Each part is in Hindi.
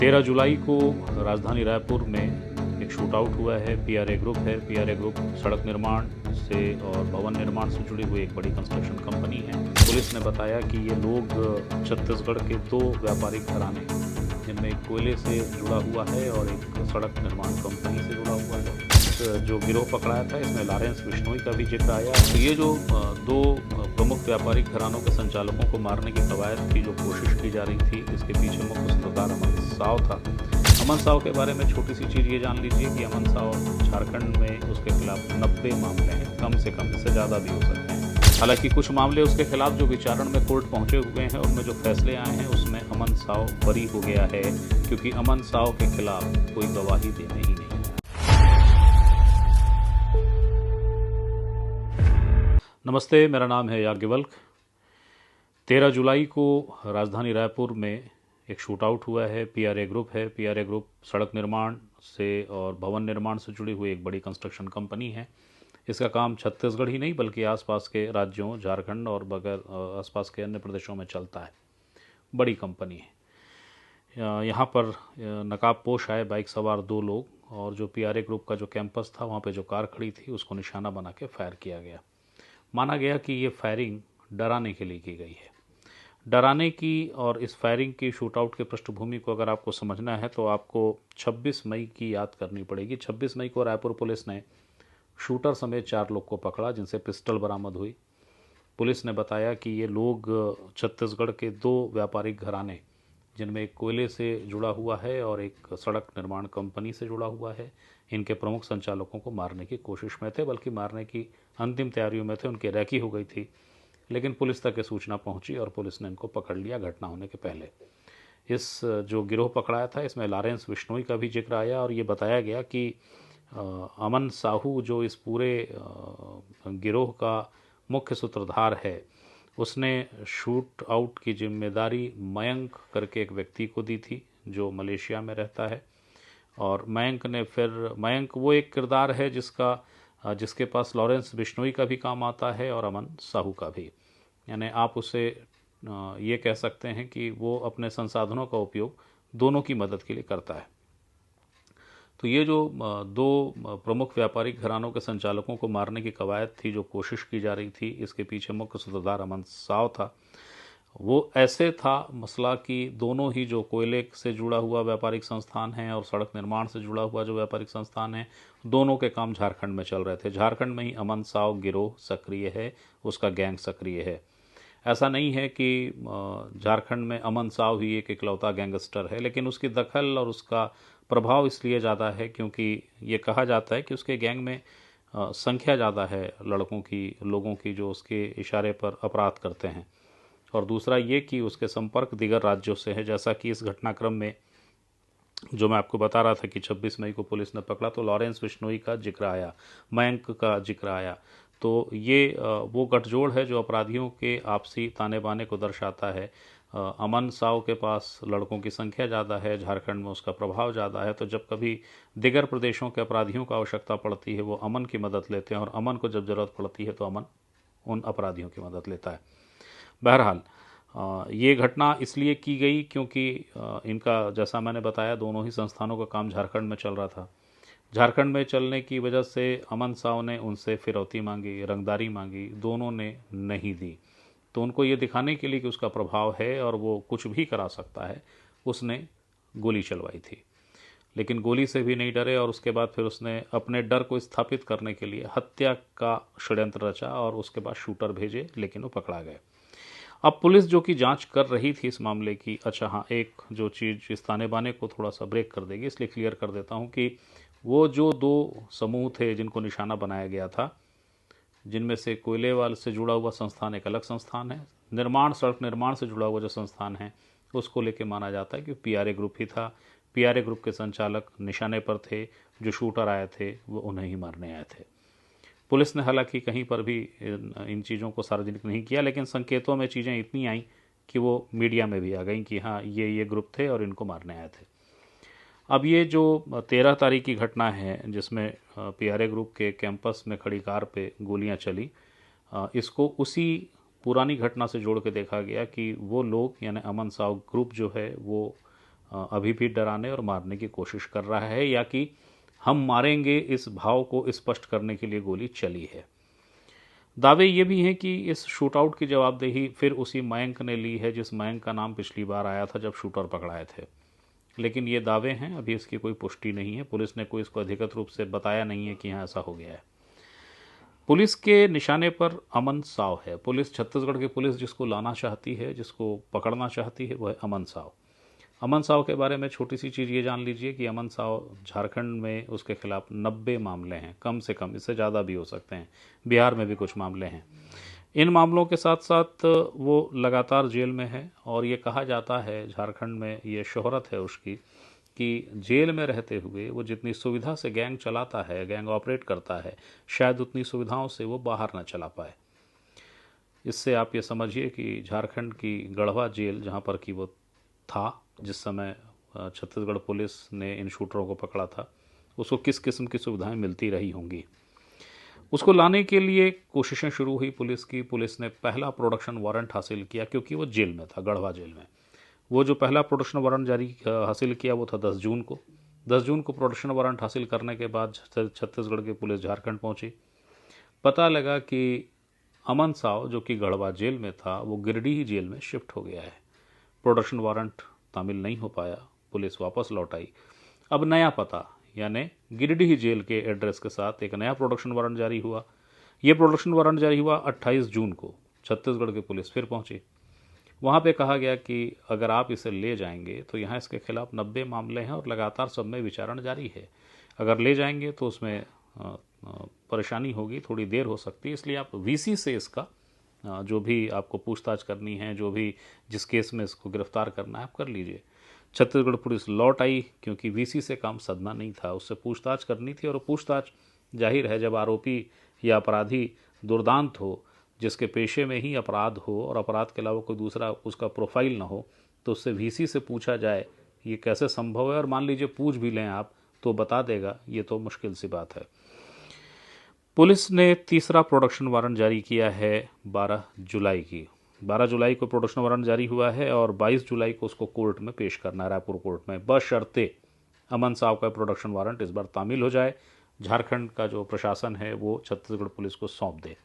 13 जुलाई को राजधानी रायपुर में एक शूट आउट हुआ है। पीआरए ग्रुप है। पीआरए ग्रुप सड़क निर्माण से और भवन निर्माण से जुड़ी हुई एक बड़ी कंस्ट्रक्शन कंपनी है। पुलिस ने बताया कि ये लोग छत्तीसगढ़ के दो व्यापारिक घराने, जिनमें एक कोयले से जुड़ा हुआ है और एक सड़क निर्माण कंपनी से जुड़ा हुआ है, जो गिरोह पकड़ाया था। इसमें लॉरेंस बिश्नोई का भी जिक्र आया। तो ये जो दो प्रमुख व्यापारिक घरानों के संचालकों को मारने की कवायद की जो कोशिश की जा रही थी, इसके पीछे मुख्य सूत्रधार अमन साव था। अमन साव के बारे में छोटी सी चीज़ ये जान लीजिए कि अमन साव झारखंड में उसके खिलाफ 90 मामले हैं, कम से कम, इससे ज़्यादा भी हो सकते हैं। हालांकि कुछ मामले उसके खिलाफ जो विचारण में कोर्ट पहुंचे हुए हैं, उनमें जो फैसले आए हैं उसमें अमन साव बरी हो गया है, क्योंकि अमन साव के खिलाफ कोई गवाही देने ही नहीं। नमस्ते, मेरा नाम है याज्ञवल्क। 13 जुलाई को राजधानी रायपुर में एक शूट आउट हुआ है। पीआरए ग्रुप है। पीआरए ग्रुप सड़क निर्माण से और भवन निर्माण से जुड़ी हुई एक बड़ी कंस्ट्रक्शन कंपनी है। इसका काम छत्तीसगढ़ ही नहीं बल्कि आसपास के राज्यों, झारखंड और बगैर आसपास के अन्य प्रदेशों में चलता है। बड़ी कंपनी है। यहाँ पर नकाबपोश आए बाइक सवार दो लोग, और जो पीआरए ग्रुप का जो कैंपस था, वहाँ पे जो कार खड़ी थी, उसको निशाना बना के फायर किया गया। माना गया कि ये फायरिंग डराने के लिए की गई है। डराने की और इस फायरिंग की शूटआउट के पृष्ठभूमि को अगर आपको समझना है तो आपको 26 मई की याद करनी पड़ेगी। 26 मई को रायपुर पुलिस ने शूटर समेत 4 लोग को पकड़ा, जिनसे पिस्टल बरामद हुई। पुलिस ने बताया कि ये लोग छत्तीसगढ़ के दो व्यापारिक घराने, जिनमें एक कोयले से जुड़ा हुआ है और एक सड़क निर्माण कंपनी से जुड़ा हुआ है, इनके प्रमुख संचालकों को मारने की कोशिश में थे, बल्कि मारने की अंतिम तैयारियों में थे। उनकी रैकी हो गई थी, लेकिन पुलिस तक ये सूचना पहुंची और पुलिस ने इनको पकड़ लिया घटना होने के पहले। इस जो गिरोह पकड़ाया था, इसमें लॉरेंस बिश्नोई का भी जिक्र आया और ये बताया गया कि अमन साहू जो इस पूरे गिरोह का मुख्य सूत्रधार है, उसने शूट आउट की जिम्मेदारी मयंक करके एक व्यक्ति को दी थी, जो मलेशिया में रहता है। और मयंक वो एक किरदार है जिसके पास लॉरेंस बिश्नोई का भी काम आता है और अमन साहू का भी। यानी आप उसे ये कह सकते हैं कि वो अपने संसाधनों का उपयोग दोनों की मदद के लिए करता है। तो ये जो दो प्रमुख व्यापारिक घरानों के संचालकों को मारने की कवायद थी, जो कोशिश की जा रही थी, इसके पीछे मुख्य सूत्रधार अमन साव था। वो ऐसे था मसला कि दोनों ही जो कोयले से जुड़ा हुआ व्यापारिक संस्थान है और सड़क निर्माण से जुड़ा हुआ जो व्यापारिक संस्थान है, दोनों के काम झारखंड में चल रहे थे। झारखंड में ही अमन साव गिरोह सक्रिय है, उसका गैंग सक्रिय है। ऐसा नहीं है कि झारखंड में अमन साव ही एक इकलौता गैंगस्टर है, लेकिन उसकी दखल और उसका प्रभाव इसलिए ज़्यादा है क्योंकि ये कहा जाता है कि उसके गैंग में संख्या ज़्यादा है लोगों की जो उसके इशारे पर अपराध करते हैं। और दूसरा ये कि उसके संपर्क दीगर राज्यों से है। जैसा कि इस घटनाक्रम में जो मैं आपको बता रहा था कि 26 मई को पुलिस ने पकड़ा, तो लॉरेंस बिश्नोई का जिक्र आया, मयंक का जिक्र आया। तो ये वो गठजोड़ है जो अपराधियों के आपसी ताने बाने को दर्शाता है। अमन साव के पास लड़कों की संख्या ज़्यादा है, झारखंड में उसका प्रभाव ज़्यादा है, तो जब कभी दिगर प्रदेशों के अपराधियों को आवश्यकता पड़ती है, वो अमन की मदद लेते हैं, और अमन को जब ज़रूरत पड़ती है तो अमन उन अपराधियों की मदद लेता है। बहरहाल ये घटना इसलिए की गई क्योंकि इनका, जैसा मैंने बताया, दोनों ही संस्थानों का काम झारखंड में चल रहा था। झारखंड में चलने की वजह से अमन साव ने उनसे फिरौती मांगी, रंगदारी मांगी, दोनों ने नहीं दी। तो उनको ये दिखाने के लिए कि उसका प्रभाव है और वो कुछ भी करा सकता है, उसने गोली चलवाई थी। लेकिन गोली से भी नहीं डरे और उसके बाद फिर उसने अपने डर को स्थापित करने के लिए हत्या का षड्यंत्र रचा और उसके बाद शूटर भेजे, लेकिन वो पकड़ा गए। अब पुलिस जो कि जांच कर रही थी इस मामले की, अच्छा हाँ, एक जो चीज़ इस ताने बाने को थोड़ा सा ब्रेक कर देगी, इसलिए क्लियर कर देता हूँ कि वो जो दो समूह थे जिनको निशाना बनाया गया था, जिनमें से कोयलेवाल से जुड़ा हुआ संस्थान एक अलग संस्थान है, सड़क निर्माण से जुड़ा हुआ जो संस्थान है, उसको लेके माना जाता है कि पीआरए ग्रुप ही था। पीआरए ग्रुप के संचालक निशाने पर थे, जो शूटर आए थे वो उन्हें ही मारने आए थे। पुलिस ने हालांकि कहीं पर भी इन चीज़ों को सार्वजनिक नहीं किया, लेकिन संकेतों में चीज़ें इतनी आई कि वो मीडिया में भी आ गई कि हाँ, ये ग्रुप थे और इनको मारने आए थे। अब ये जो 13 तारीख की घटना है, जिसमें पीआरए ग्रुप के कैंपस में खड़ी कार पे गोलियां चली, इसको उसी पुरानी घटना से जोड़ के देखा गया कि वो लोग, यानी अमन साव ग्रुप जो है, वो अभी भी डराने और मारने की कोशिश कर रहा है, या कि हम मारेंगे इस भाव को स्पष्ट करने के लिए गोली चली है। दावे ये भी हैं कि इस शूटआउट की जवाबदेही फिर उसी मयंक ने ली है जिस मयंक का नाम पिछली बार आया था जब शूटर पकड़ाए थे। लेकिन ये दावे हैं, अभी इसकी कोई पुष्टि नहीं है। पुलिस ने कोई इसको अधिकृत रूप से बताया नहीं है कि यहाँ ऐसा हो गया है। पुलिस के निशाने पर अमन साव है। पुलिस, छत्तीसगढ़ की पुलिस जिसको लाना चाहती है, जिसको पकड़ना चाहती है, वो है अमन साव। अमन साव के बारे में छोटी सी चीज़ ये जान लीजिए कि अमन साव झारखंड में उसके खिलाफ 90 मामले हैं, कम से कम, इससे ज़्यादा भी हो सकते हैं। बिहार में भी कुछ मामले हैं। इन मामलों के साथ साथ वो लगातार जेल में है और ये कहा जाता है, झारखंड में ये शोहरत है उसकी, कि जेल में रहते हुए वो जितनी सुविधा से गैंग चलाता है, गैंग ऑपरेट करता है, शायद उतनी सुविधाओं से वो बाहर ना चला पाए। इससे आप ये समझिए कि झारखंड की गढ़वा जेल जहाँ पर कि वो था जिस समय छत्तीसगढ़ पुलिस ने इन शूटरों को पकड़ा था, उसको किस किस्म की सुविधाएं मिलती रही होंगी। उसको लाने के लिए कोशिशें शुरू हुई पुलिस की। पुलिस ने पहला प्रोडक्शन वारंट हासिल किया क्योंकि वो जेल में था, गढ़वा जेल में। वो जो पहला प्रोडक्शन वारंट हासिल किया वो था 10 जून को। 10 जून को प्रोडक्शन वारंट हासिल करने के बाद छत्तीसगढ़ की पुलिस झारखंड पहुंची। पता लगा कि अमन साव जो कि गढ़वा जेल में था वो गिरिडीह जेल में शिफ्ट हो गया है। प्रोडक्शन वारंट तामील नहीं हो पाया, पुलिस वापस लौट आई। अब नया पता यानी गिरिडीह जेल के एड्रेस के साथ एक नया प्रोडक्शन वारंट जारी हुआ। ये प्रोडक्शन वारंट जारी हुआ 28 जून को। छत्तीसगढ़ की पुलिस फिर पहुंची। वहाँ पे कहा गया कि अगर आप इसे ले जाएंगे तो यहाँ इसके खिलाफ 90 मामले हैं और लगातार सब में विचारण जारी है। अगर ले जाएंगे तो उसमें परेशानी होगी, थोड़ी देर हो सकती है, इसलिए आप वीसी से इसका जो भी आपको पूछताछ करनी है, जो भी जिस केस में इसको गिरफ्तार करना है, आप कर लीजिए। छत्तीसगढ़ पुलिस लौट आई क्योंकि वीसी से काम सदना नहीं था, उससे पूछताछ करनी थी। और पूछताछ जाहिर है जब आरोपी या अपराधी दुर्दांत हो, जिसके पेशे में ही अपराध हो और अपराध के अलावा कोई दूसरा उसका प्रोफाइल ना हो, तो उससे वीसी से पूछा जाए ये कैसे संभव है। और मान लीजिए पूछ भी लें आप तो बता देगा, ये तो मुश्किल सी बात है। पुलिस ने तीसरा प्रोडक्शन वारंट जारी किया है 12 जुलाई की। 12 जुलाई को प्रोडक्शन वारंट जारी हुआ है और 22 जुलाई को उसको कोर्ट में पेश करना है, रायपुर कोर्ट में, बशर्ते अमन साहब का प्रोडक्शन वारंट इस बार तामील हो जाए, झारखंड का जो प्रशासन है वो छत्तीसगढ़ पुलिस को सौंप दे।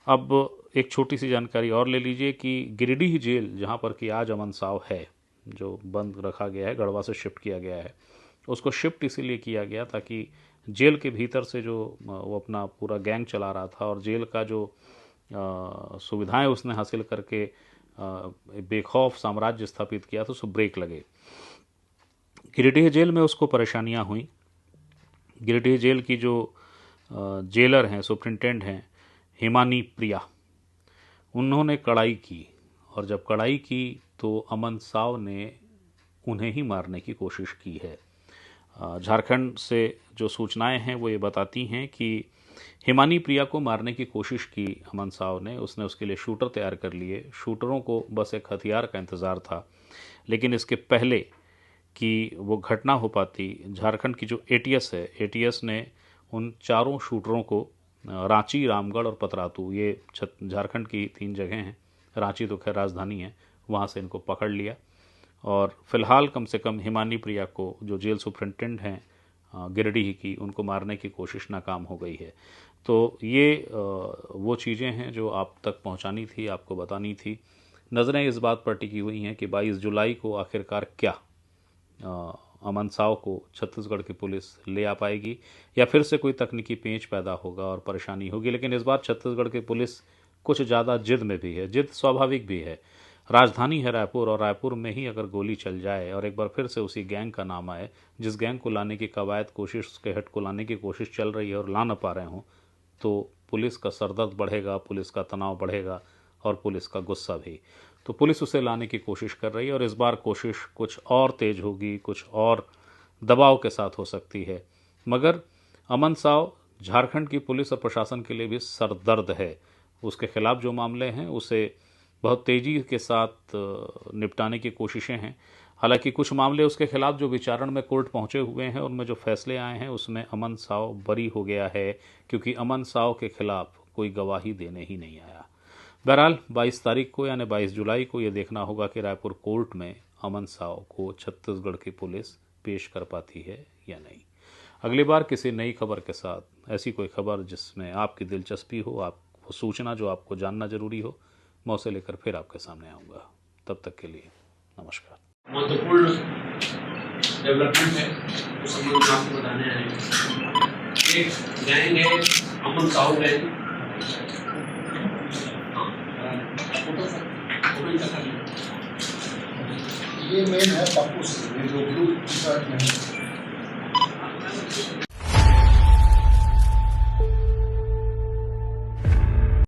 अब एक छोटी सी जानकारी और ले लीजिए कि गिरिडीह जेल जहाँ पर कि आज अमन साव है, जो बंद रखा गया है, गढ़वा से शिफ्ट किया गया है, उसको शिफ्ट इसीलिए किया गया ताकि जेल के भीतर से जो वो अपना पूरा गैंग चला रहा था और जेल का जो सुविधाएं उसने हासिल करके बेखौफ साम्राज्य स्थापित किया था, उसको ब्रेक लगे। गिरिडीह जेल में उसको परेशानियां हुई। गिरिडीह जेल की जो जेलर हैं, सुप्रिंटेंडेंट हैं, हिमानी प्रिया, उन्होंने कड़ाई की और जब कड़ाई की तो अमन साव ने उन्हें ही मारने की कोशिश की है। झारखंड से जो सूचनाएं हैं वो ये बताती हैं कि हिमानी प्रिया को मारने की कोशिश की अमन साव ने। उसने उसके लिए शूटर तैयार कर लिए। शूटरों को बस एक हथियार का इंतज़ार था। लेकिन इसके पहले कि वो घटना हो पाती, झारखंड की जो एटीएस है, एटीएस ने उन चारों शूटरों को रांची, रामगढ़ और पतरातू, ये झारखंड की 3 जगह हैं, रांची तो खैर राजधानी है, वहाँ से इनको पकड़ लिया। और फिलहाल कम से कम हिमानी प्रिया को, जो जेल सुप्रिंटेंडेंट हैं गिरिडीह की, उनको मारने की कोशिश नाकाम हो गई है। तो ये वो चीज़ें हैं जो आप तक पहुंचानी थी, आपको बतानी थी। नज़रें इस बात पर टिकी हुई हैं कि 22 जुलाई को आखिरकार क्या अमन साव को छत्तीसगढ़ की पुलिस ले आ पाएगी या फिर से कोई तकनीकी पेंच पैदा होगा और परेशानी होगी। लेकिन इस बार छत्तीसगढ़ की पुलिस कुछ ज़्यादा जिद में भी है। जिद स्वाभाविक भी है, राजधानी है रायपुर और रायपुर में ही अगर गोली चल जाए और एक बार फिर से उसी गैंग का नाम आए, जिस गैंग को लाने की कवायद कोशिश, उसके हेड को लाने की कोशिश चल रही है और ला न पा रहे हों, तो पुलिस का सरदर्द बढ़ेगा, पुलिस का तनाव बढ़ेगा और पुलिस का गुस्सा भी। तो पुलिस उसे लाने की कोशिश कर रही है और इस बार कोशिश कुछ और तेज होगी, कुछ और दबाव के साथ हो सकती है। मगर अमन साव झारखंड की पुलिस और प्रशासन के लिए भी सरदर्द है। उसके खिलाफ जो मामले हैं उसे बहुत तेज़ी के साथ निपटाने की कोशिशें हैं। हालांकि कुछ मामले उसके खिलाफ जो विचारण में कोर्ट पहुंचे हुए हैं, उनमें जो फैसले आए हैं उसमें अमन साव बरी हो गया है, क्योंकि अमन साव के खिलाफ कोई गवाही देने ही नहीं आया। बहरहाल 22 तारीख को यानी 22 जुलाई को ये देखना होगा कि रायपुर कोर्ट में अमन साव को छत्तीसगढ़ की पुलिस पेश कर पाती है या नहीं। अगली बार किसी नई खबर के साथ, ऐसी कोई खबर जिसमें आपकी दिलचस्पी हो, आपको सूचना जो आपको जानना जरूरी हो, मैं उसे लेकर फिर आपके सामने आऊँगा। तब तक के लिए नमस्कार। महत्वपूर्ण डेवलपमेंट है उस संबंध में आपको बताने आए हैं। एक गैंग है अमन साहू गैंग, ये मेन है पप्पू सिंह, ये जो ब्लू टी शर्ट में है।